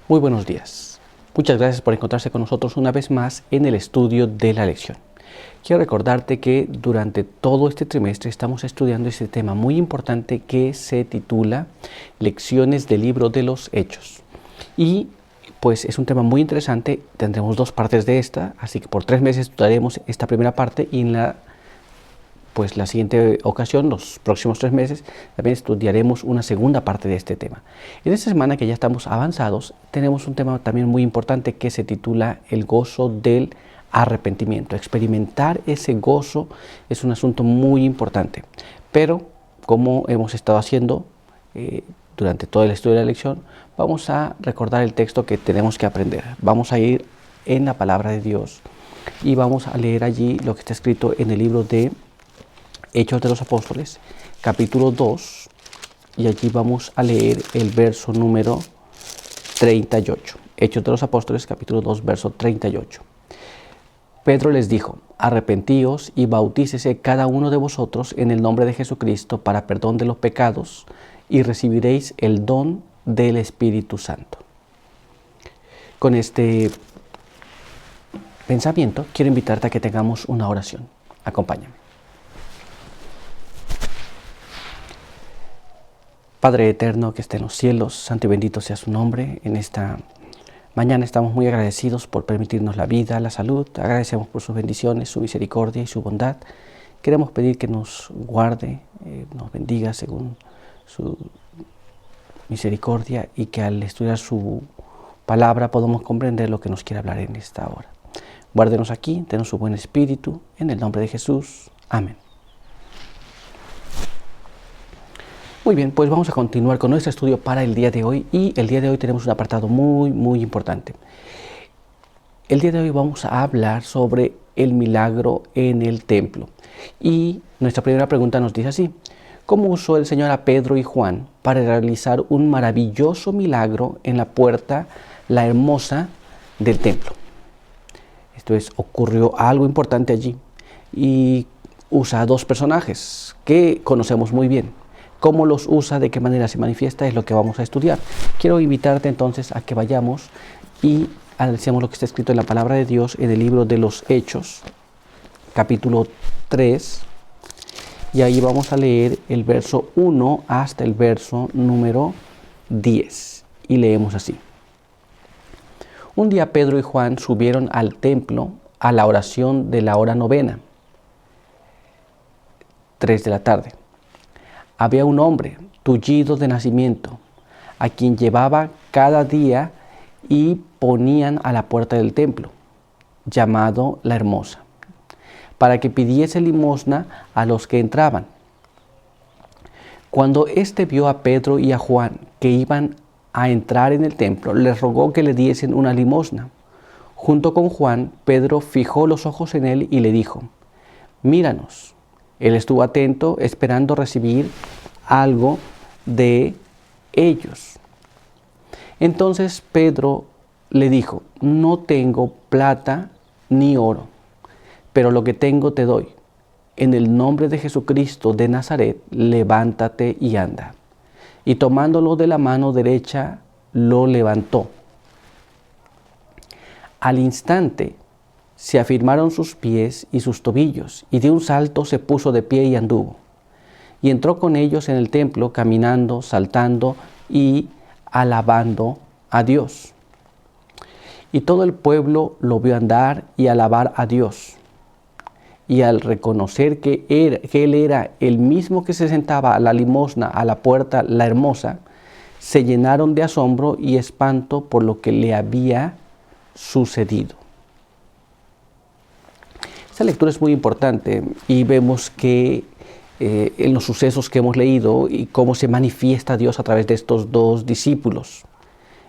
Muy buenos días. Muchas gracias por encontrarse con nosotros una vez más en el estudio de la lección. Quiero recordarte que durante todo este trimestre estamos estudiando este tema muy importante que se titula Lecciones del libro de los Hechos. Y pues es un tema muy interesante, tendremos dos partes de esta, así que por 3 meses estudiaremos esta primera parte y en la siguiente ocasión, los próximos 3 meses, también estudiaremos una segunda parte de este tema. En esta semana que ya estamos avanzados, tenemos un tema también muy importante que se titula El gozo del arrepentimiento. Experimentar ese gozo es un asunto muy importante, pero como hemos estado haciendo durante todo el estudio de la lección, vamos a recordar el texto que tenemos que aprender. Vamos a ir en la palabra de Dios y vamos a leer allí lo que está escrito en el libro de Hechos de los Apóstoles, capítulo 2, y allí vamos a leer el verso número 38. Hechos de los Apóstoles, capítulo 2, verso 38. Pedro les dijo: arrepentíos y bautícese cada uno de vosotros en el nombre de Jesucristo para perdón de los pecados, y recibiréis el don del Espíritu Santo. Con este pensamiento, quiero invitarte a que tengamos una oración. Acompáñame. Padre eterno que esté en los cielos, santo y bendito sea su nombre. En esta mañana estamos muy agradecidos por permitirnos la vida, la salud. Agradecemos por sus bendiciones, su misericordia y su bondad. Queremos pedir que nos guarde, nos bendiga según su misericordia y que al estudiar su palabra podamos comprender lo que nos quiere hablar en esta hora. Guárdenos aquí, denos su buen espíritu, en el nombre de Jesús. Amén. Muy bien, pues vamos a continuar con nuestro estudio para el día de hoy, y el día de hoy tenemos un apartado muy importante. El día de hoy vamos a hablar sobre el milagro en el templo, y nuestra primera pregunta nos dice así: ¿cómo usó el Señor a Pedro y Juan para realizar un maravilloso milagro en la puerta, la hermosa, del templo? Esto es, ocurrió algo importante allí, y usa a dos personajes que conocemos muy bien. Cómo los usa, de qué manera se manifiesta, es lo que vamos a estudiar. Quiero invitarte entonces a que vayamos y analicemos lo que está escrito en la palabra de Dios en el libro de los Hechos, capítulo 3, y ahí vamos a leer el verso 1 hasta el verso número 10, y leemos así. Un día Pedro y Juan subieron al templo a la oración de la hora novena, 3 de la tarde. Había un hombre tullido de nacimiento, a quien llevaba cada día y ponían a la puerta del templo, llamado La Hermosa, para que pidiese limosna a los que entraban. Cuando éste vio a Pedro y a Juan que iban a entrar en el templo, les rogó que le diesen una limosna. Junto con Juan, Pedro fijó los ojos en él y le dijo: míranos. Él estuvo atento, esperando recibir algo de ellos. Entonces Pedro le dijo: no tengo plata ni oro, pero lo que tengo te doy. En el nombre de Jesucristo de Nazaret, levántate y anda. Y tomándolo de la mano derecha, lo levantó. Al instante se afirmaron sus pies y sus tobillos, y de un salto se puso de pie y anduvo. Y entró con ellos en el templo, caminando, saltando y alabando a Dios. Y todo el pueblo lo vio andar y alabar a Dios. Y al reconocer que él era el mismo que se sentaba a la limosna a la puerta, La Hermosa, se llenaron de asombro y espanto por lo que le había sucedido. Esta lectura es muy importante y vemos que en los sucesos que hemos leído y cómo se manifiesta Dios a través de estos dos discípulos.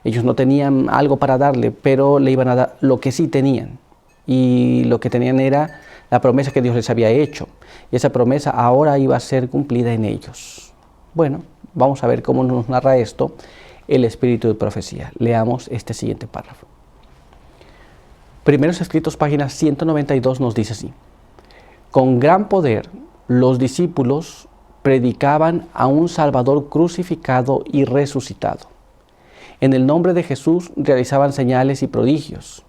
Ellos no tenían algo para darle, pero le iban a dar lo que sí tenían. Y lo que tenían era la promesa que Dios les había hecho. Y esa promesa ahora iba a ser cumplida en ellos. Bueno, vamos a ver cómo nos narra esto el espíritu de profecía. Leamos este siguiente párrafo. Primeros Escritos, página 192, nos dice así: con gran poder los discípulos predicaban a un Salvador crucificado y resucitado. En el nombre de Jesús realizaban señales y prodigios.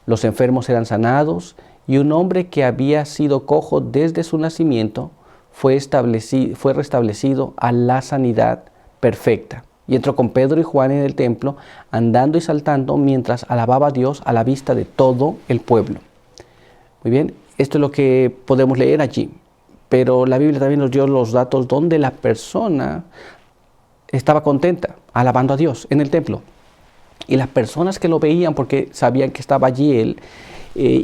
Los enfermos eran sanados y un hombre que había sido cojo desde su nacimiento fue restablecido a la sanidad perfecta. Y entró con Pedro y Juan en el templo, andando y saltando mientras alababa a Dios a la vista de todo el pueblo. Muy bien, esto es lo que podemos leer allí. Pero la Biblia también nos dio los datos donde la persona estaba contenta, alabando a Dios en el templo. Y las personas que lo veían, porque sabían que estaba allí él,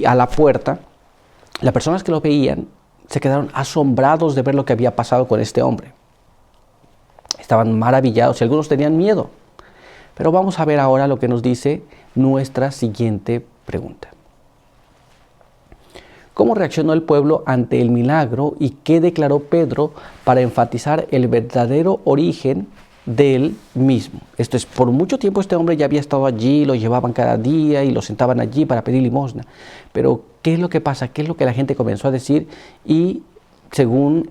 a la puerta, las personas que lo veían se quedaron asombrados de ver lo que había pasado con este hombre. Estaban maravillados y algunos tenían miedo. Pero vamos a ver ahora lo que nos dice nuestra siguiente pregunta. ¿Cómo reaccionó el pueblo ante el milagro y qué declaró Pedro para enfatizar el verdadero origen del mismo? Esto es, por mucho tiempo este hombre ya había estado allí, lo llevaban cada día y lo sentaban allí para pedir limosna. Pero ¿qué es lo que pasa? ¿Qué es lo que la gente comenzó a decir? Y según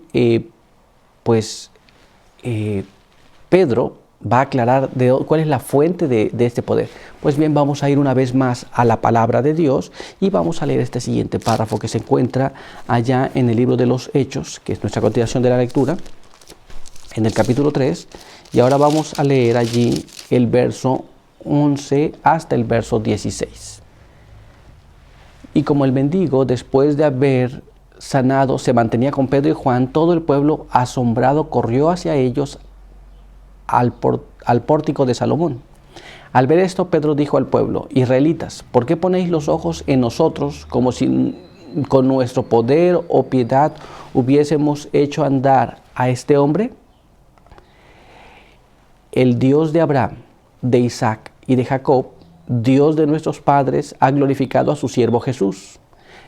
Pedro va a aclarar cuál es la fuente de este poder. Pues bien, vamos a ir una vez más a la palabra de Dios y vamos a leer este siguiente párrafo que se encuentra allá en el libro de los Hechos, que es nuestra continuación de la lectura, en el capítulo 3. Y ahora vamos a leer allí el verso 11 hasta el verso 16. Y como el mendigo, después de haber sanado, se mantenía con Pedro y Juan, todo el pueblo asombrado corrió hacia ellos al pórtico de Salomón. Al ver esto, Pedro dijo al pueblo: Israelitas, ¿por qué ponéis los ojos en nosotros como si con nuestro poder o piedad hubiésemos hecho andar a este hombre? El Dios de Abraham, de Isaac y de Jacob, Dios de nuestros padres, ha glorificado a su siervo Jesús.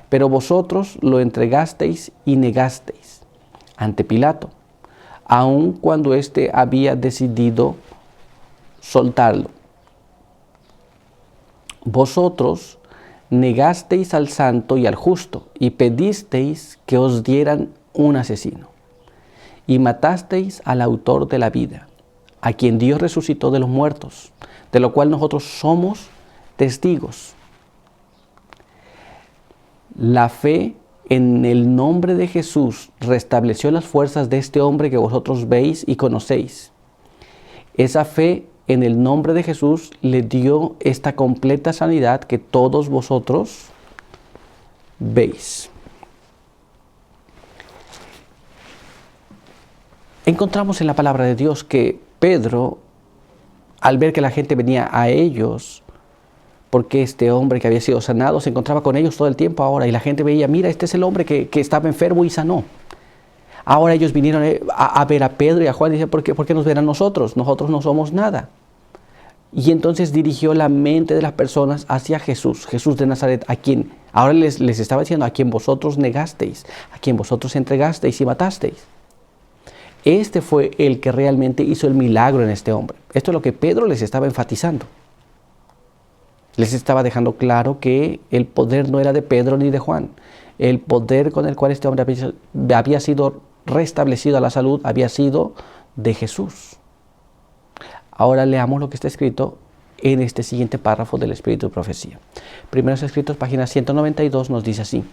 Pero vosotros lo entregasteis y negasteis ante Pilato, aun cuando éste había decidido soltarlo. Vosotros negasteis al santo y al justo y pedisteis que os dieran un asesino. Y matasteis al autor de la vida, a quien Dios resucitó de los muertos, de lo cual nosotros somos testigos. La fe en el nombre de Jesús restableció las fuerzas de este hombre que vosotros veis y conocéis. Esa fe en el nombre de Jesús le dio esta completa sanidad que todos vosotros veis. Encontramos en la palabra de Dios que Pedro, al ver que la gente venía a ellos, porque este hombre que había sido sanado se encontraba con ellos todo el tiempo ahora, y la gente veía: mira, este es el hombre que estaba enfermo y sanó. Ahora ellos vinieron a ver a Pedro y a Juan y dicen: ¿por qué nos ven a nosotros? Nosotros no somos nada. Y entonces dirigió la mente de las personas hacia Jesús, Jesús de Nazaret, a quien ahora les estaba diciendo: a quien vosotros negasteis, a quien vosotros entregasteis y matasteis. Este fue el que realmente hizo el milagro en este hombre. Esto es lo que Pedro les estaba enfatizando. Les estaba dejando claro que el poder no era de Pedro ni de Juan. El poder con el cual este hombre había sido restablecido a la salud había sido de Jesús. Ahora leamos lo que está escrito en este siguiente párrafo del Espíritu de Profecía. Primeros Escritos, página 192, nos dice así: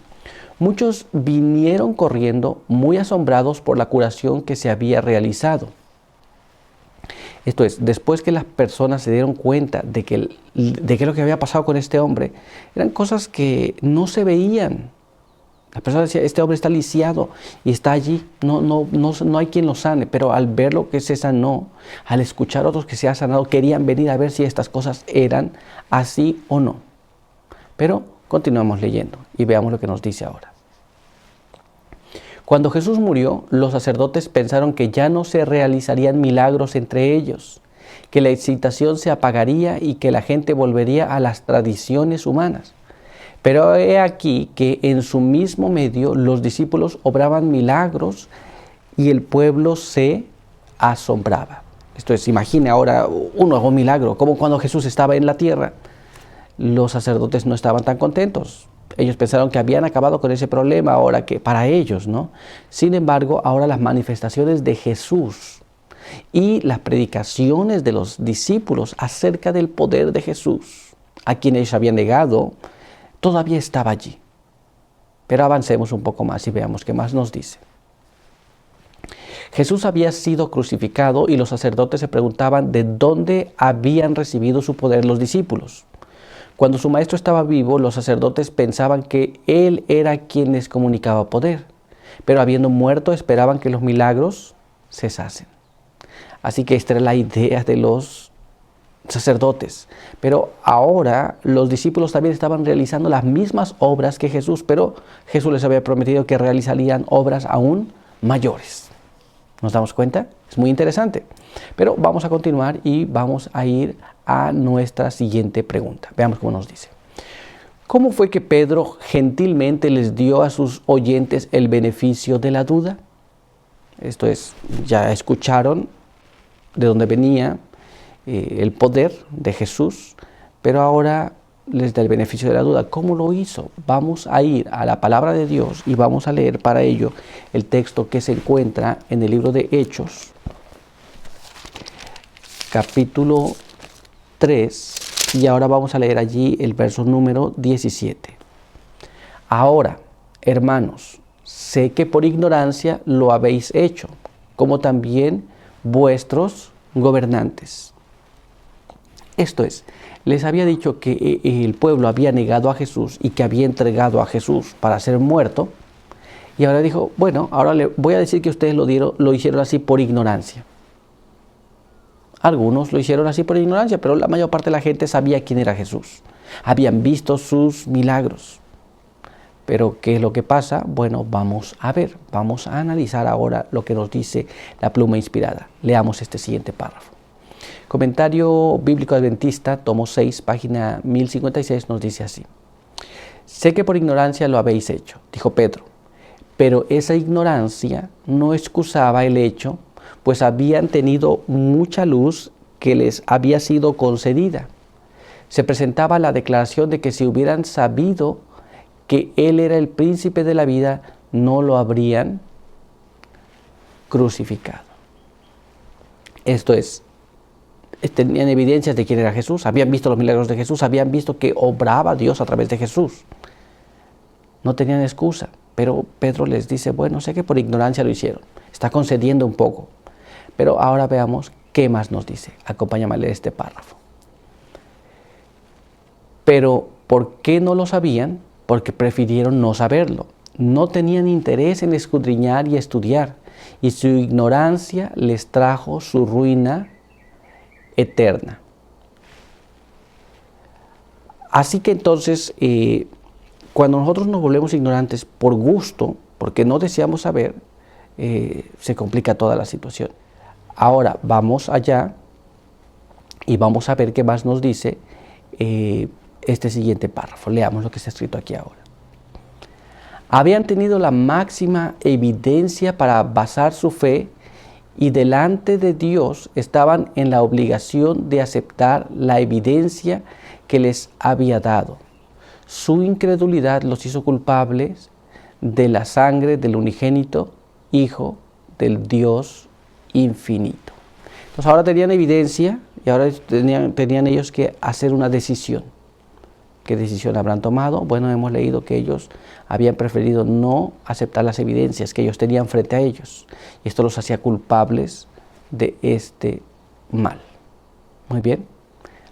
muchos vinieron corriendo muy asombrados por la curación que se había realizado. Esto es, después que las personas se dieron cuenta de que lo que había pasado con este hombre eran cosas que no se veían. Las personas decían: este hombre está lisiado y está allí, no hay quien lo sane. Pero al ver lo que se sanó, al escuchar a otros que se ha sanado, querían venir a ver si estas cosas eran así o no. Pero continuamos leyendo y veamos lo que nos dice ahora. Cuando Jesús murió, los sacerdotes pensaron que ya no se realizarían milagros entre ellos, que la excitación se apagaría y que la gente volvería a las tradiciones humanas. Pero he aquí que en su mismo medio los discípulos obraban milagros y el pueblo se asombraba. Esto es, imagine ahora un nuevo milagro, como cuando Jesús estaba en la tierra. Los sacerdotes no estaban tan contentos. Ellos pensaron que habían acabado con ese problema ahora, que para ellos, ¿no? Sin embargo, ahora las manifestaciones de Jesús y las predicaciones de los discípulos acerca del poder de Jesús, a quien ellos habían negado, todavía estaba allí. Pero avancemos un poco más y veamos qué más nos dice. Jesús había sido crucificado y los sacerdotes se preguntaban de dónde habían recibido su poder los discípulos. Cuando su maestro estaba vivo, los sacerdotes pensaban que él era quien les comunicaba poder, pero habiendo muerto esperaban que los milagros cesasen. Así que esta era la idea de los sacerdotes. Pero ahora los discípulos también estaban realizando las mismas obras que Jesús, pero Jesús les había prometido que realizarían obras aún mayores. ¿Nos damos cuenta? Es muy interesante. Pero vamos a continuar y vamos a ir a nuestra siguiente pregunta. Veamos cómo nos dice. ¿Cómo fue que Pedro gentilmente les dio a sus oyentes el beneficio de la duda? Esto es, ya escucharon de dónde venía el poder de Jesús, pero ahora les da el beneficio de la duda. ¿Cómo lo hizo? Vamos a ir a la palabra de Dios y vamos a leer para ello el texto que se encuentra en el libro de Hechos, capítulo 3, y ahora vamos a leer allí el verso número 17. Ahora, hermanos, sé que por ignorancia lo habéis hecho, como también vuestros gobernantes. Esto es, les había dicho que el pueblo había negado a Jesús y que había entregado a Jesús para ser muerto. Y ahora dijo, bueno, ahora le voy a decir que ustedes lo hicieron así por ignorancia. Algunos lo hicieron así por ignorancia, pero la mayor parte de la gente sabía quién era Jesús. Habían visto sus milagros. Pero ¿qué es lo que pasa? Bueno, vamos a ver, vamos a analizar ahora lo que nos dice la pluma inspirada. Leamos este siguiente párrafo. Comentario Bíblico Adventista, tomo 6, página 1056, nos dice así. Sé que por ignorancia lo habéis hecho, dijo Pedro, pero esa ignorancia no excusaba el hecho, pues habían tenido mucha luz que les había sido concedida. Se presentaba la declaración de que si hubieran sabido que Él era el príncipe de la vida, no lo habrían crucificado. Esto es, tenían evidencias de quién era Jesús, habían visto los milagros de Jesús, habían visto que obraba Dios a través de Jesús. No tenían excusa, pero Pedro les dice, bueno, sé que por ignorancia lo hicieron, está concediendo un poco. Pero ahora veamos qué más nos dice. Acompáñame a leer este párrafo. Pero, ¿por qué no lo sabían? Porque prefirieron no saberlo. No tenían interés en escudriñar y estudiar, y su ignorancia les trajo su ruina eterna. Así que entonces, cuando nosotros nos volvemos ignorantes por gusto, porque no deseamos saber, se complica toda la situación. Ahora vamos allá y vamos a ver qué más nos dice este siguiente párrafo. Leamos lo que está escrito aquí ahora. Habían tenido la máxima evidencia para basar su fe y delante de Dios estaban en la obligación de aceptar la evidencia que les había dado. Su incredulidad los hizo culpables de la sangre del unigénito Hijo del Dios infinito. Entonces ahora tenían evidencia y ahora tenían ellos que hacer una decisión. ¿Qué decisión habrán tomado? Bueno, hemos leído que ellos habían preferido no aceptar las evidencias que ellos tenían frente a ellos. Y esto los hacía culpables de este mal. Muy bien.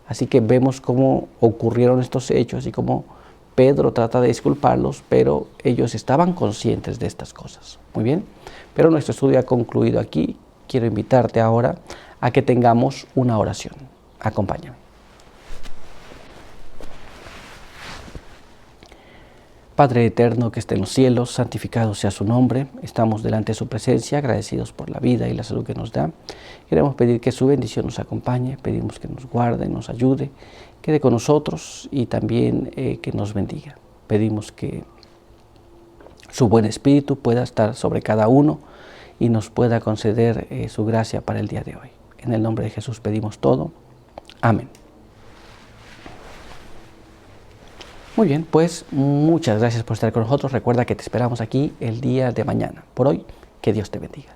Así que vemos cómo ocurrieron estos hechos y cómo Pedro trata de disculparlos, pero ellos estaban conscientes de estas cosas. Muy bien. Pero nuestro estudio ha concluido aquí. Quiero invitarte ahora a que tengamos una oración. Acompáñame. Padre eterno que esté en los cielos, santificado sea su nombre. Estamos delante de su presencia, agradecidos por la vida y la salud que nos da. Queremos pedir que su bendición nos acompañe, pedimos que nos guarde, nos ayude, quede con nosotros y también que nos bendiga. Pedimos que su buen espíritu pueda estar sobre cada uno y nos pueda conceder su gracia para el día de hoy. En el nombre de Jesús pedimos todo. Amén. Muy bien, pues muchas gracias por estar con nosotros. Recuerda que te esperamos aquí el día de mañana. Por hoy, que Dios te bendiga.